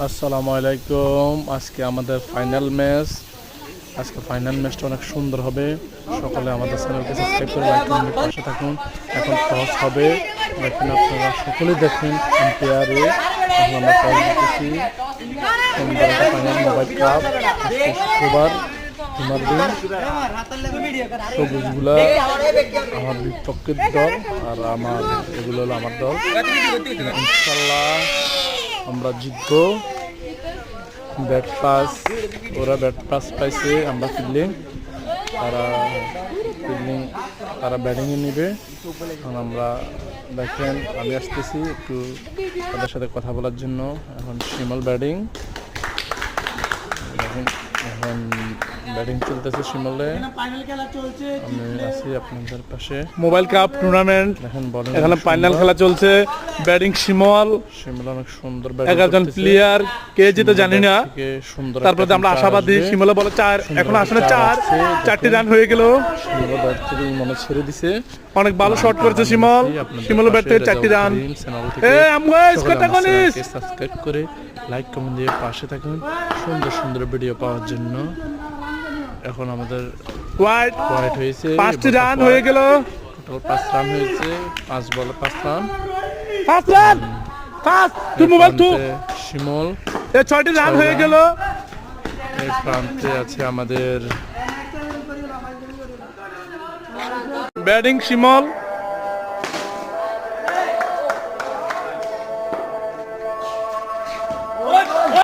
আসসালামু আলাইকুম। আজকে আমাদের ফাইনাল ম্যাচ। আজকে ফাইনাল ম্যাচটা অনেক সুন্দর হবে। সকলে আমাদের চ্যানেলকে সাবস্ক্রাইব করে লাইক করে পাশে থাকুন। এখন টস হবে, দেখেন আপনারা সকলেই দেখেন এম্পায়ারে। এখন আমরা টস দিতেছি। সুন্দর একটা ফাইনাল মোবাইল কাপ। শুক্রবার তোমার দিন সবুজগুলা আমার বিপক্ষের দল আর আমার এগুলো হলো আমার দল। ইনশাল্লাহ আমরা জিতবো। ব্যাট পাস, ওরা ব্যাট পাস পাইছে, আমরা ফিল্ডিং, তারা ব্যাটিংয়ে নেবে। এখন আমরা দেখেন আমি আসতেছি একটু তাদের সাথে কথা বলার জন্য। এখন শিমল ব্যাটিং, দেখেন এখন ব্যাটিং চলতেছে শিমলে। আমি আছি আপনাদের পাশে। মোবাইল কাপ টুর্নামেন্ট দেখেন বলেন, এখানে ফাইনাল খেলা চলছে। ব্যাটিং শিমল অনেক সুন্দর, 11 জন প্লেয়ার, কে জিতে জানি না। তারপরে আমরা আশাবাদী। শিমলে বলে 4, এখন আসলে 4টি রান হয়ে গেল। শিমল ব্যাট থেকে মনে ছেড়ে দিছে, অনেক ভালো শট করেছে শিমল। শিমল ব্যাট থেকে 4টি রান। সাবস্ক্রাইব করে লাইক কমেন্ট দিয়ে পাশে থাকুন সুন্দর সুন্দর ভিডিও পাওয়ার জন্য। এখন আমাদের ওয়াইড হয়েছে, 5টি রান হয়ে গেল। টোটাল 5 রান হয়েছে, 5 বলে 5 রান। 5 রান, 5 তুই মোবাইল তো শিমল 6টি রান হয়ে গেল। এই প্রান্তে আছে আমাদের ব্যাটিং শিমল।